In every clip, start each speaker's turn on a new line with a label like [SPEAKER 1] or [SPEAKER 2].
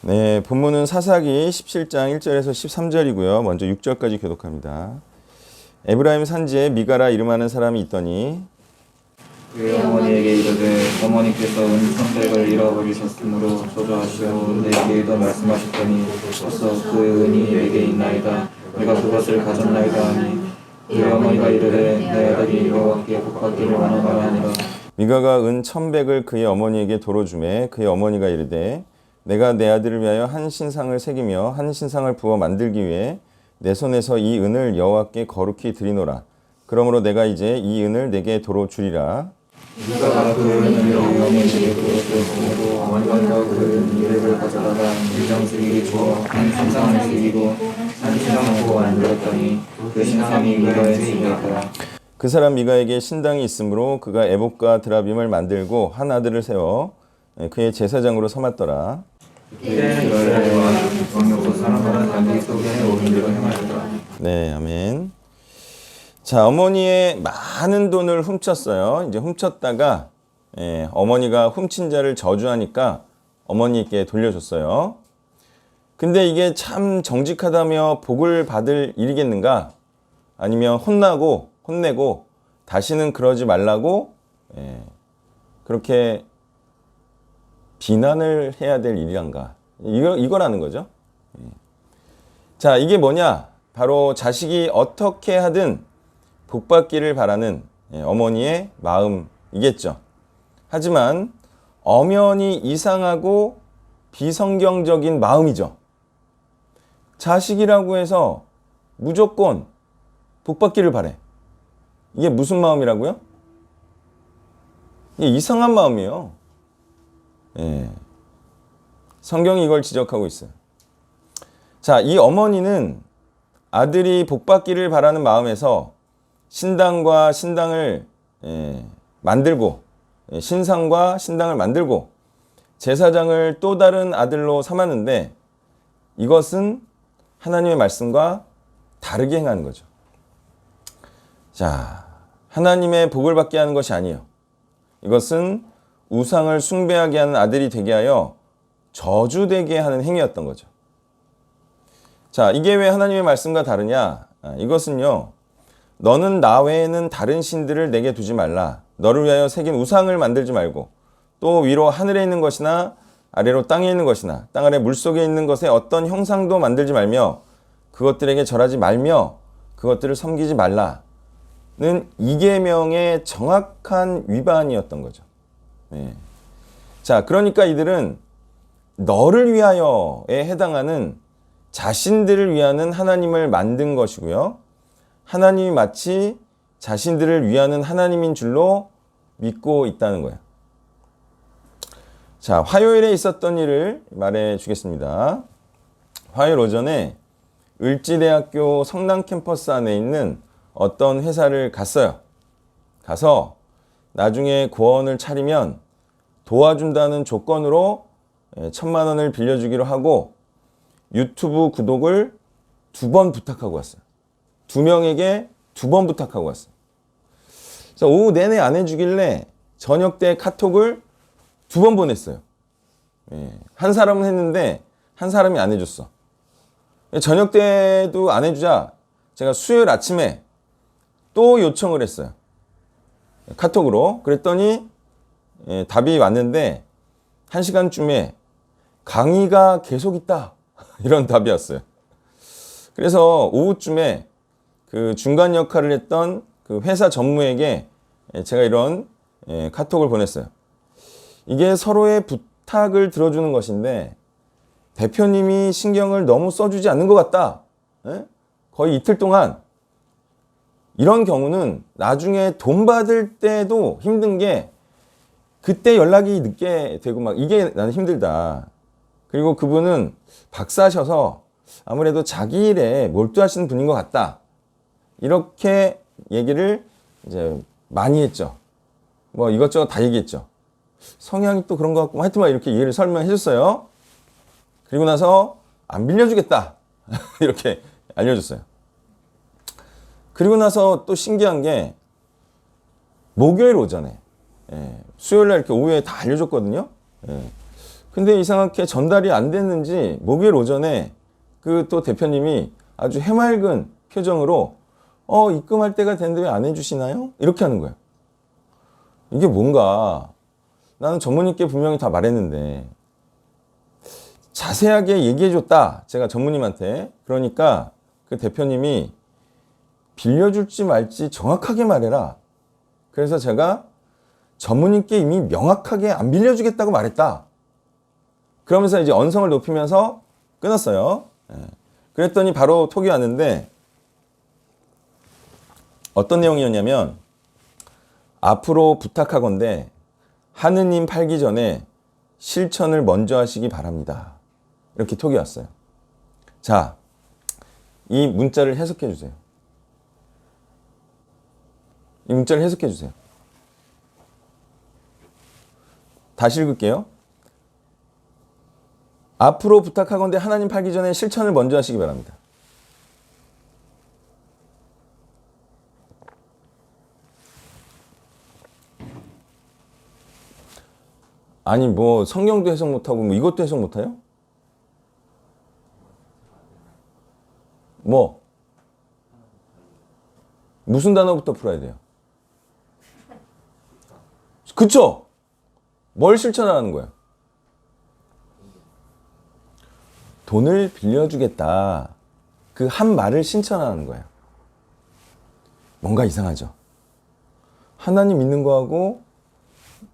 [SPEAKER 1] 네, 본문은 사사기 17장 1절에서 13절이고요. 먼저 6절까지 교독합니다. 에브라임 산지에 미가라 이름하는 사람이 있더니
[SPEAKER 2] 그의 어머니에게 이르되 어머니께서 은천백을 잃어버리셨으므로 저주하시오 내게도 말씀하셨더니 어서 그 은이 내게 있나이다 내가 그것을 가졌나이다 하니 그의 어머니가 이르되 내 아들이 여호와께 복받기를 원하노라 하니라.
[SPEAKER 1] 미가가 은 1,100을 그의 어머니에게 도로 주매 그의 어머니가 이르되 내가 내 아들을 위하여 한 신상을 새기며 한 신상을 부어 만들기 위해 내 손에서 이 은을 여호와께 거룩히 드리노라. 그러므로 내가 이제 이 은을 내게 도로 주리라.
[SPEAKER 2] 미가가 그 은을 어머니에게 도로주었으므로 어머니가 그 은 200을 가져다가 밀정쓰기를 주어 한 신상을 새기고 한 신상을 부어 만들었더니 그 신상이 미가의 신이었더라.
[SPEAKER 1] 그 사람 미가에게 신당이 있으므로 그가 에봇과 드라빔을 만들고 한 아들을 세워 그의 제사장으로 삼았더라.
[SPEAKER 2] 그때는 여호와와 왕이고 사람마다 자기 속에 옳은 대로 행하리라.
[SPEAKER 1] 네, 아멘. 자, 어머니의 많은 돈을 훔쳤어요. 이제 훔쳤다가 어머니가 훔친 자를 저주하니까 어머니께 돌려줬어요. 근데 이게 참 정직하다며 복을 받을 일이겠는가? 아니면 혼내고 다시는 그러지 말라고 그렇게 비난을 해야 될 일이란가? 이거라는 거죠. 자, 이게 뭐냐? 바로 자식이 어떻게 하든 복받기를 바라는 어머니의 마음이겠죠. 하지만 엄연히 이상하고 비성경적인 마음이죠. 자식이라고 해서 무조건 복받기를 바래. 이게 무슨 마음이라고요? 이게 이상한 마음이에요. 성경이 이걸 지적하고 있어요. 자, 이 어머니는 아들이 복받기를 바라는 마음에서 신당과 신당을 만들고 신상과 신당을 만들고 제사장을 또 다른 아들로 삼았는데 이것은 하나님의 말씀과 다르게 행하는 거죠. 자, 하나님의 복을 받게 하는 것이 아니에요. 이것은 우상을 숭배하게 하는 아들이 되게 하여 저주되게 하는 행위였던 거죠. 자, 이게 왜 하나님의 말씀과 다르냐? 이것은요, 너는 나 외에는 다른 신들을 내게 두지 말라. 너를 위하여 새긴 우상을 만들지 말고 또 위로 하늘에 있는 것이나 아래로 땅에 있는 것이나 땅 아래 물속에 있는 것에 어떤 형상도 만들지 말며 그것들에게 절하지 말며 그것들을 섬기지 말라는 이 계명의 정확한 위반이었던 거죠. 자, 그러니까 이들은 너를 위하여에 해당하는 자신들을 위하는 하나님을 만든 것이고요. 하나님이 마치 자신들을 위하는 하나님인 줄로 믿고 있다는 거예요. 자, 화요일에 있었던 일을 말해 주겠습니다. 화요일 오전에 을지대학교 성남 캠퍼스 안에 있는 어떤 회사를 갔어요. 가서 나중에 고원을 차리면 도와준다는 조건으로 1,000만 원을 빌려주기로 하고 유튜브 구독을 2번 부탁하고 왔어요. 2명에게 2번 부탁하고 왔어요. 그래서 오후 내내 안 해주길래 저녁 때 카톡을 2번 보냈어요. 한 사람은 했는데 한 사람이 안 해줬어. 저녁 때도 안 해주자 제가 수요일 아침에 또 요청을 했어요. 카톡으로. 그랬더니 답이 왔는데 1시간쯤에 강의가 계속 있다. 이런 답이 왔어요. 그래서 오후쯤에 그 중간 역할을 했던 그 회사 전무에게 제가 이런 카톡을 보냈어요. 이게 서로의 부탁을 들어주는 것인데 대표님이 신경을 너무 써주지 않는 것 같다. 거의 이틀 동안. 이런 경우는 나중에 돈 받을 때도 힘든 게 그때 연락이 늦게 되고 막 이게 나는 힘들다. 그리고 그분은 박사셔서 아무래도 자기 일에 몰두하시는 분인 것 같다. 이렇게 얘기를 이제 많이 했죠. 뭐 이것저것 다 얘기했죠. 성향이 또 그런 것 같고 하여튼 이렇게 이해를 설명해 줬어요. 그리고 나서 안 빌려주겠다. 이렇게 알려줬어요. 그리고 나서 또 신기한 게 목요일 오전에 수요일날 이렇게 오후에 다 알려줬거든요. 근데 이상하게 전달이 안 됐는지 목요일 오전에 그 또 대표님이 아주 해맑은 표정으로 입금할 때가 됐는데 왜 안 해주시나요? 이렇게 하는 거예요. 이게 뭔가 나는 전무님께 분명히 다 말했는데 자세하게 얘기해줬다. 제가 전무님한테. 그러니까 그 대표님이 빌려줄지 말지 정확하게 말해라. 그래서 제가 전무님께 이미 명확하게 안 빌려주겠다고 말했다. 그러면서 이제 언성을 높이면서 끊었어요. 그랬더니 바로 톡이 왔는데 어떤 내용이었냐면 앞으로 부탁하건대 하느님 팔기 전에 실천을 먼저 하시기 바랍니다. 이렇게 톡이 왔어요. 자, 이 문자를 해석해 주세요. 이 문자를 해석해 주세요. 다시 읽을게요. 앞으로 부탁하건대 하나님 팔기 전에 실천을 먼저 하시기 바랍니다. 아니 뭐 성경도 해석 못하고 뭐 이것도 해석 못해요? 뭐? 무슨 단어부터 풀어야 돼요? 그쵸? 뭘 실천하는 거야? 돈을 빌려주겠다. 그 한 말을 실천하는 거예요. 뭔가 이상하죠? 하나님 믿는 거하고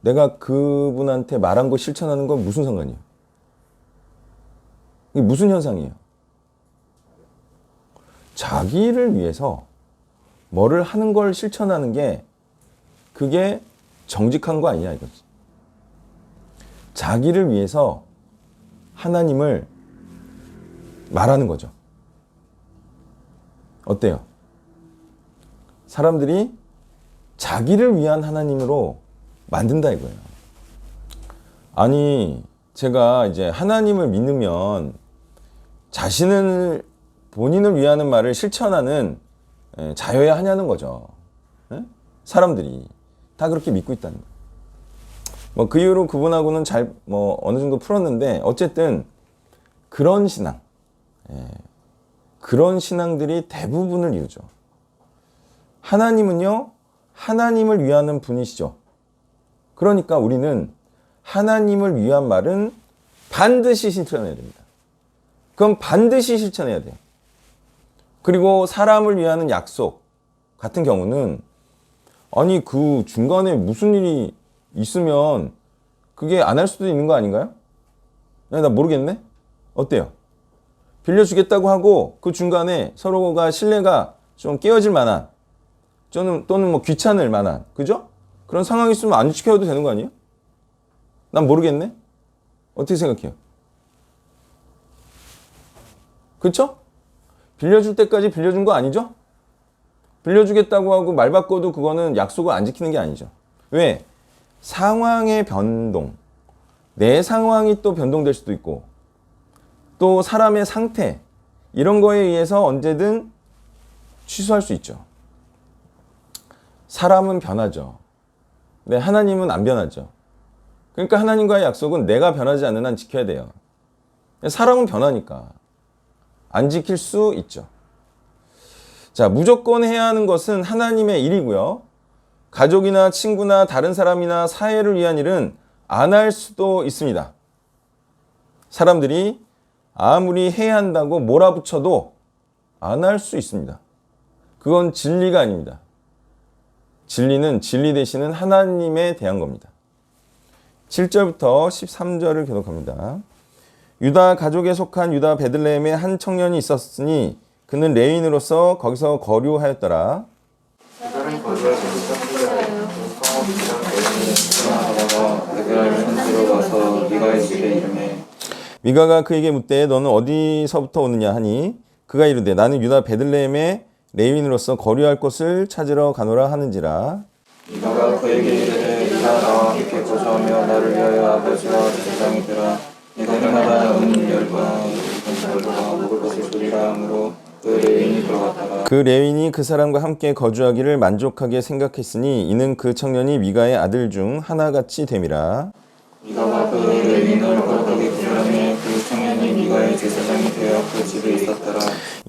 [SPEAKER 1] 내가 그분한테 말한 거 실천하는 건 무슨 상관이에요? 이게 무슨 현상이에요? 자기를 위해서 뭐를 하는 걸 실천하는 게 그게 정직한 거 아니냐 이거지. 자기를 위해서 하나님을 말하는 거죠. 어때요? 사람들이 자기를 위한 하나님으로 만든다 이거예요. 아니, 제가 이제 하나님을 믿으면 자신을, 본인을 위하는 말을 실천하는 자여야 하냐는 거죠. 사람들이 다 그렇게 믿고 있다는 거예요. 뭐 그 이후로 그분하고는 어느 정도 풀었는데 어쨌든 그런 신앙, 그런 신앙들이 대부분을 이루죠. 하나님은요, 하나님을 위하는 분이시죠. 그러니까 우리는 하나님을 위한 말은 반드시 실천해야 됩니다. 그럼 반드시 실천해야 돼요. 그리고 사람을 위하는 약속 같은 경우는 아니 그 중간에 무슨 일이 있으면 그게 안 할 수도 있는 거 아닌가요? 나 모르겠네? 어때요? 빌려주겠다고 하고 그 중간에 서로가 신뢰가 좀 깨어질 만한 또는 뭐 귀찮을 만한 그죠? 그런 상황이 있으면 안 지켜도 되는 거 아니에요? 난 모르겠네? 어떻게 생각해요? 그쵸? 빌려줄 때까지 빌려준 거 아니죠? 빌려주겠다고 하고 말 바꿔도 그거는 약속을 안 지키는 게 아니죠. 왜? 상황의 변동, 내 상황이 또 변동될 수도 있고 또 사람의 상태 이런 거에 의해서 언제든 취소할 수 있죠. 사람은 변하죠. 네, 하나님은 안 변하죠. 그러니까 하나님과의 약속은 내가 변하지 않는 한 지켜야 돼요. 사람은 변하니까 안 지킬 수 있죠. 자, 무조건 해야 하는 것은 하나님의 일이고요. 가족이나 친구나 다른 사람이나 사회를 위한 일은 안 할 수도 있습니다. 사람들이 아무리 해야 한다고 몰아붙여도 안 할 수 있습니다. 그건 진리가 아닙니다. 진리는 진리 되시는 하나님에 대한 겁니다. 7절부터 13절을 교독합니다. 유다 가족에 속한 유다 베들레헴에 한 청년이 있었으니 그는 레위인으로서 거기서 거류하였더라.
[SPEAKER 2] 그들은 거주할 시작하여 성읍이랑 베드라를 선지로 가서 미가의 집에 이르매
[SPEAKER 1] 미가가 그에게 묻되 너는 어디서부터 오느냐 하니 그가 이르되 나는 유다 베들레헴에 레위인으로서 거류할 곳을 찾으러 가노라 하는지라.
[SPEAKER 2] 미가가 그에게 이르되 네가 나와 함께 거주하며 나를 위하여 아버지와 제사장이 되라. 네가 해마다 은 열과 물과 먹을 것을 주리라 하므로 그 레위인이 들어갔다가
[SPEAKER 1] 그 레위인이 그 사람과 함께 거주하기를 만족하게 생각했으니 이는 그 청년이 미가의 아들 중 하나같이 됨이라.
[SPEAKER 2] 미가가 그 레위인을 거룩하게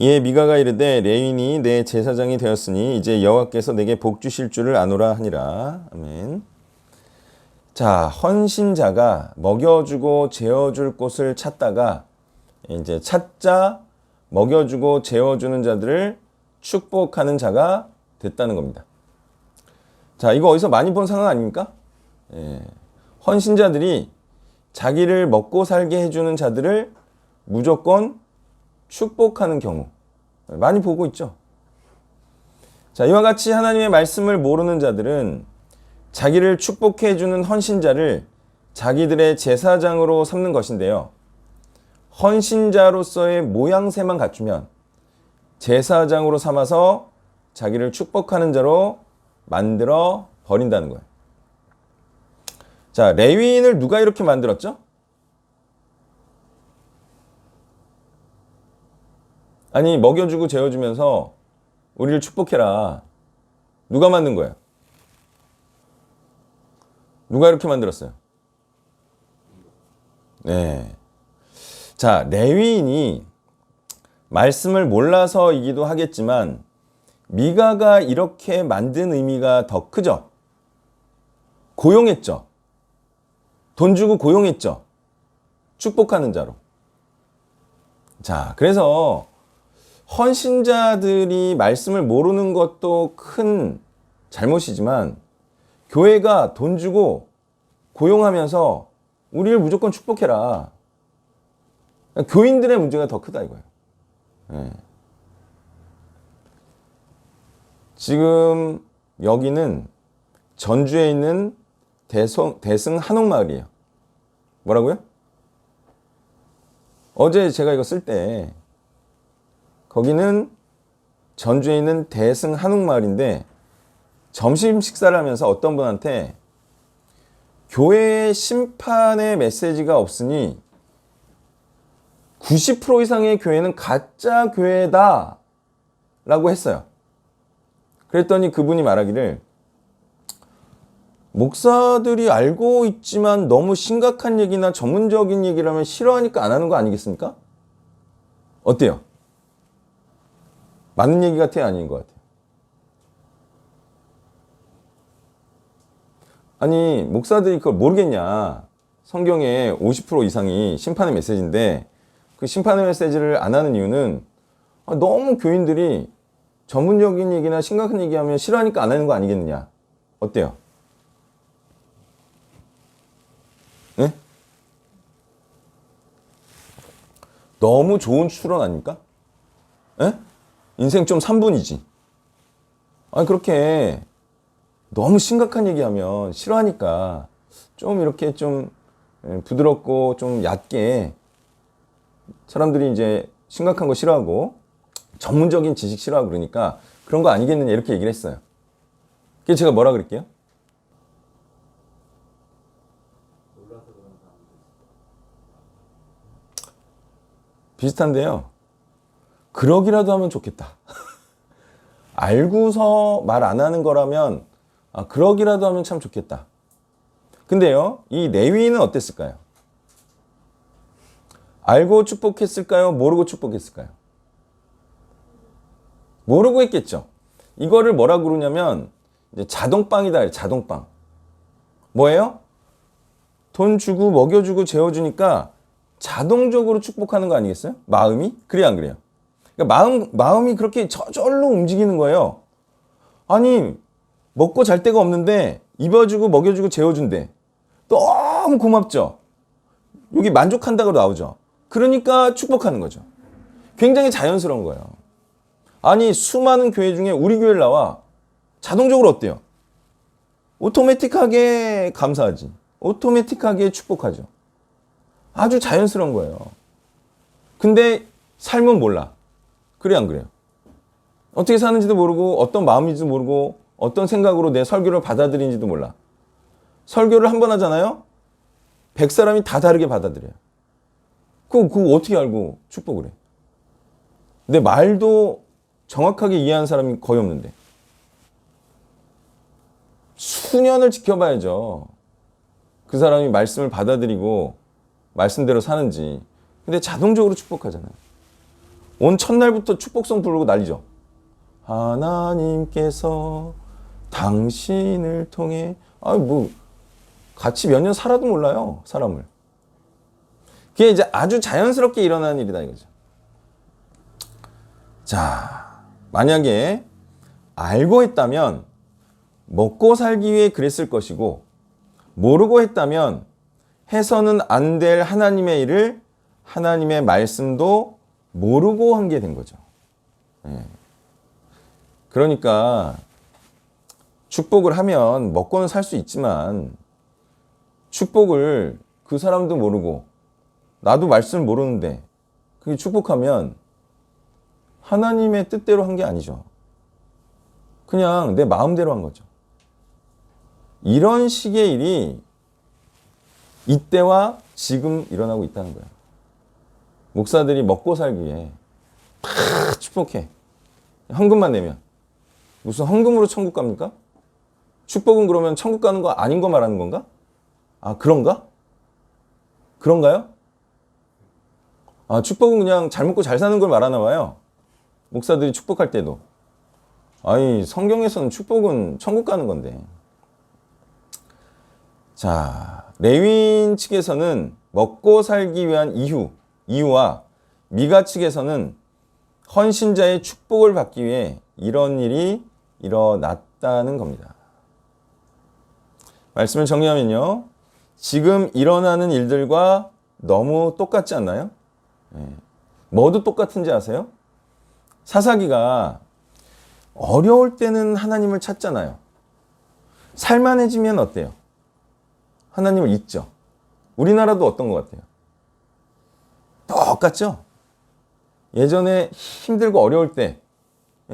[SPEAKER 1] 이에 미가가 이르되 레윈이 내 제사장이 되었으니 이제 여호와께서 내게 복 주실 줄을 아노라 하니라. 아멘. 자, 헌신자가 먹여주고 재워줄 곳을 찾다가 이제 찾자 먹여주고 재워주는 자들을 축복하는 자가 됐다는 겁니다. 자, 이거 어디서 많이 본 상황 아닙니까? 헌신자들이 자기를 먹고 살게 해주는 자들을 무조건 축복하는 경우 많이 보고 있죠. 자, 이와 같이 하나님의 말씀을 모르는 자들은 자기를 축복해 해주는 헌신자를 자기들의 제사장으로 삼는 것인데요. 헌신자로서의 모양새만 갖추면 제사장으로 삼아서 자기를 축복하는 자로 만들어 버린다는 거예요. 자, 레위인을 누가 이렇게 만들었죠? 아니, 먹여주고 재워주면서 우리를 축복해라. 누가 만든 거예요? 누가 이렇게 만들었어요? 네. 자, 레위인이 말씀을 몰라서이기도 하겠지만 미가가 이렇게 만든 의미가 더 크죠. 고용했죠. 돈 주고 고용했죠. 축복하는 자로. 자, 그래서 헌신자들이 말씀을 모르는 것도 큰 잘못이지만 교회가 돈 주고 고용하면서 우리를 무조건 축복해라. 교인들의 문제가 더 크다 이거예요. 네. 지금 여기는 전주에 있는 대승 한옥마을이에요. 뭐라고요? 어제 제가 이거 쓸 때 거기는 전주에 있는 대승 한옥마을인데 점심 식사를 하면서 어떤 분한테 교회의 심판의 메시지가 없으니 90% 이상의 교회는 가짜 교회다 라고 했어요. 그랬더니 그분이 말하기를 목사들이 알고 있지만 너무 심각한 얘기나 전문적인 얘기를 하면 싫어하니까 안 하는 거 아니겠습니까? 어때요? 맞는 얘기 같아요? 아닌 것 같아요? 아니, 목사들이 그걸 모르겠냐. 성경에 50% 이상이 심판의 메시지인데 그 심판의 메시지를 안 하는 이유는 너무 교인들이 전문적인 얘기나 심각한 얘기하면 싫어하니까 안 하는 거 아니겠느냐. 어때요? 네? 너무 좋은 추론 아닙니까? 네? 인생 좀 3분이지. 아니, 그렇게 너무 심각한 얘기하면 싫어하니까 좀 이렇게 좀 부드럽고 좀 얕게 사람들이 이제 심각한 거 싫어하고 전문적인 지식 싫어하고 그러니까 그런 거 아니겠느냐 이렇게 얘기를 했어요. 그래서 제가 뭐라 그럴게요? 비슷한데요. 그러기라도 하면 좋겠다. 알고서 말 안 하는 거라면 그러기라도 하면 참 좋겠다. 근데요, 이 레위인은 어땠을까요? 알고 축복했을까요? 모르고 축복했을까요? 모르고 했겠죠. 이거를 뭐라 그러냐면 이제 자동빵이다. 자동빵. 뭐예요? 돈 주고 먹여주고 재워주니까 자동적으로 축복하는 거 아니겠어요? 마음이? 그래요, 안 그래요? 그러니까 마음이 그렇게 저절로 움직이는 거예요. 아니, 먹고 잘 데가 없는데 입어주고 먹여주고 재워준대. 너무 고맙죠? 여기 만족한다고 나오죠? 그러니까 축복하는 거죠. 굉장히 자연스러운 거예요. 아니, 수많은 교회 중에 우리 교회를 나와 자동적으로 어때요? 오토매틱하게 감사하지. 오토매틱하게 축복하죠. 아주 자연스러운 거예요. 근데 삶은 몰라. 그래, 안 그래요? 어떻게 사는지도 모르고 어떤 마음인지도 모르고 어떤 생각으로 내 설교를 받아들이는지도 몰라. 설교를 한 번 하잖아요? 100사람이 다 다르게 받아들여요. 그거 어떻게 알고 축복을 해? 내 말도 정확하게 이해하는 사람이 거의 없는데. 수년을 지켜봐야죠. 그 사람이 말씀을 받아들이고 말씀대로 사는지. 근데 자동적으로 축복하잖아요. 온 첫날부터 축복성 부르고 난리죠. 하나님께서 당신을 통해 뭐 같이 몇 년 살아도 몰라요, 사람을. 그게 이제 아주 자연스럽게 일어나는 일이다 이거죠. 자, 만약에 알고 했다면 먹고 살기 위해 그랬을 것이고, 모르고 했다면 해서는 안 될 하나님의 일을 하나님의 말씀도 모르고 한 게 된 거죠. 그러니까 축복을 하면 먹고는 살 수 있지만, 축복을 그 사람도 모르고 나도 말씀을 모르는데 그게 축복하면 하나님의 뜻대로 한 게 아니죠. 그냥 내 마음대로 한 거죠. 이런 식의 일이 이때와 지금 일어나고 있다는 거예요. 목사들이 먹고 살기 위해 다 축복해. 헌금만 내면. 무슨 헌금으로 천국 갑니까? 축복은 그러면 천국 가는 거 아닌 거 말하는 건가? 아, 그런가? 그런가요? 아, 축복은 그냥 잘 먹고 잘 사는 걸 말하나 봐요. 목사들이 축복할 때도. 아니, 성경에서는 축복은 천국 가는 건데. 자, 레위인 측에서는 먹고 살기 위한 이유와 미가 측에서는 헌신자의 축복을 받기 위해 이런 일이 일어났다는 겁니다. 말씀을 정리하면요. 지금 일어나는 일들과 너무 똑같지 않나요? 뭐도 똑같은지 아세요? 사사기가 어려울 때는 하나님을 찾잖아요. 살만해지면 어때요? 하나님을 잊죠. 우리나라도 어떤 것 같아요? 똑같죠? 예전에 힘들고 어려울 때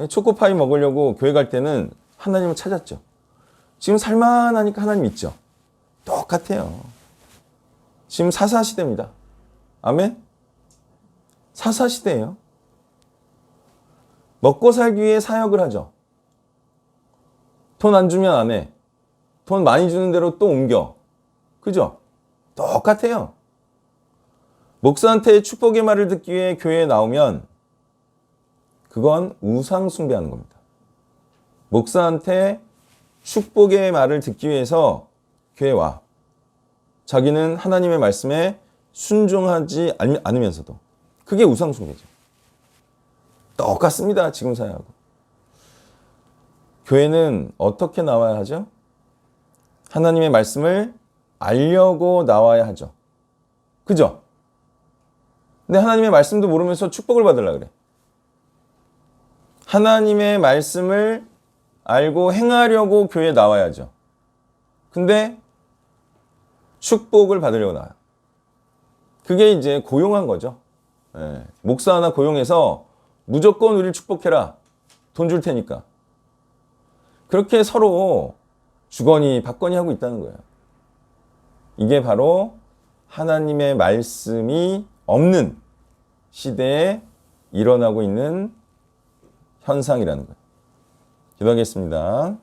[SPEAKER 1] 초코파이 먹으려고 교회 갈 때는 하나님을 찾았죠. 지금 살만하니까 하나님 있죠. 똑같아요. 지금 사사시대입니다. 아멘? 사사시대예요. 먹고 살기 위해 사역을 하죠. 돈 안 주면 안 해. 돈 많이 주는 대로 또 옮겨. 그죠? 똑같아요. 목사한테 축복의 말을 듣기 위해 교회에 나오면 그건 우상 숭배하는 겁니다. 목사한테 축복의 말을 듣기 위해서 교회에 와. 자기는 하나님의 말씀에 순종하지 않으면서도. 그게 우상 숭배죠. 똑같습니다. 지금 사회하고. 교회는 어떻게 나와야 하죠? 하나님의 말씀을 알려고 나와야 하죠. 그죠? 근데 하나님의 말씀도 모르면서 축복을 받으려고 그래. 하나님의 말씀을 알고 행하려고 교회에 나와야죠. 근데 축복을 받으려고 나와요. 그게 이제 고용한 거죠. 목사 하나 고용해서 무조건 우리를 축복해라. 돈 줄 테니까. 그렇게 서로 주거니 받거니 하고 있다는 거예요. 이게 바로 하나님의 말씀이 없는 시대에 일어나고 있는 현상이라는 거예요. 기도하겠습니다.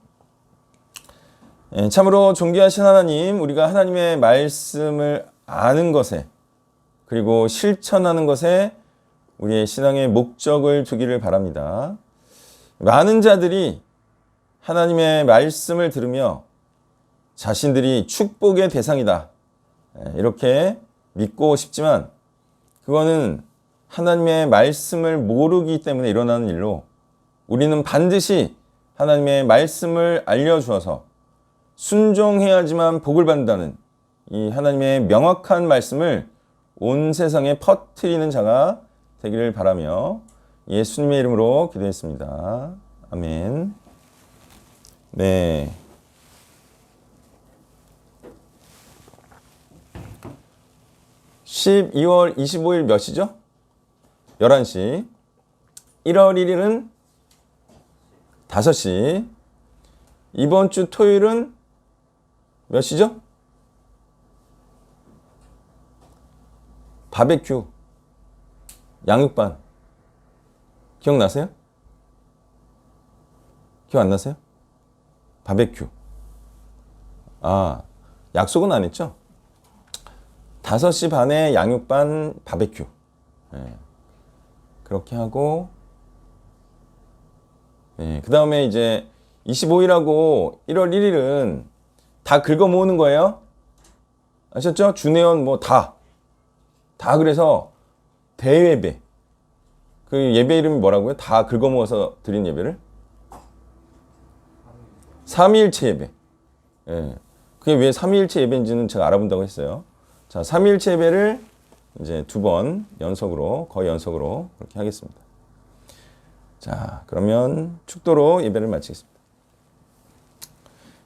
[SPEAKER 1] 참으로 존귀하신 하나님, 우리가 하나님의 말씀을 아는 것에 그리고 실천하는 것에 우리의 신앙의 목적을 두기를 바랍니다. 많은 자들이 하나님의 말씀을 들으며 자신들이 축복의 대상이다. 이렇게 믿고 싶지만 그거는 하나님의 말씀을 모르기 때문에 일어나는 일로 우리는 반드시 하나님의 말씀을 알려주어서 순종해야지만 복을 받는다는 이 하나님의 명확한 말씀을 온 세상에 퍼뜨리는 자가 되기를 바라며 예수님의 이름으로 기도했습니다. 아멘. 네. 12월 25일 몇 시죠? 11시. 1월 1일은 5시. 이번 주 토요일은 몇 시죠? 바베큐. 양육반. 기억나세요? 기억 안 나세요? 바베큐. 아, 약속은 안 했죠? 5시 반에 양육반 바베큐. 그렇게 하고, 네, 그 다음에 이제 25일하고 1월 1일은 다 긁어 모으는 거예요. 아셨죠? 주내원 뭐 다 그래서 대예배. 그 예배 이름이 뭐라고요? 다 긁어 모아서 드린 예배를? 삼위일체 예배. 예. 그게 왜 삼위일체 예배인지는 제가 알아본다고 했어요. 자, 삼위일체 예배를 이제 2번 연속으로, 거의 연속으로 그렇게 하겠습니다. 자, 그러면 축도로 예배를 마치겠습니다.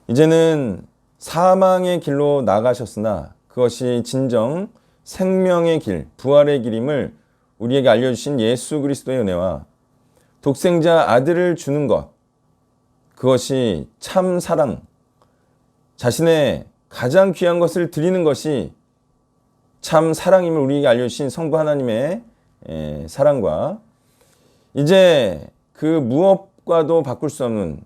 [SPEAKER 1] 이제는 사망의 길로 나가셨으나 그것이 진정 생명의 길, 부활의 길임을 우리에게 알려주신 예수 그리스도의 은혜와 독생자 아들을 주는 것, 그것이 참 사랑, 자신의 가장 귀한 것을 드리는 것이 참 사랑임을 우리에게 알려주신 성부 하나님의 사랑과 이제 그 무엇과도 바꿀 수 없는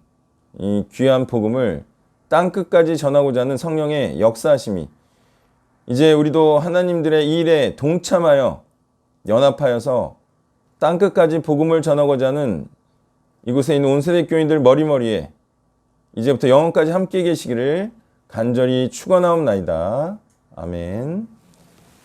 [SPEAKER 1] 이 귀한 복음을 땅끝까지 전하고자 하는 성령의 역사하심이 이제 우리도 하나님들의 이 일에 동참하여 연합하여서 땅끝까지 복음을 전하고자 하는 이곳에 있는 온 세대 교인들 머리머리에 이제부터 영원까지 함께 계시기를 간절히 축원하옵나이다. 아멘.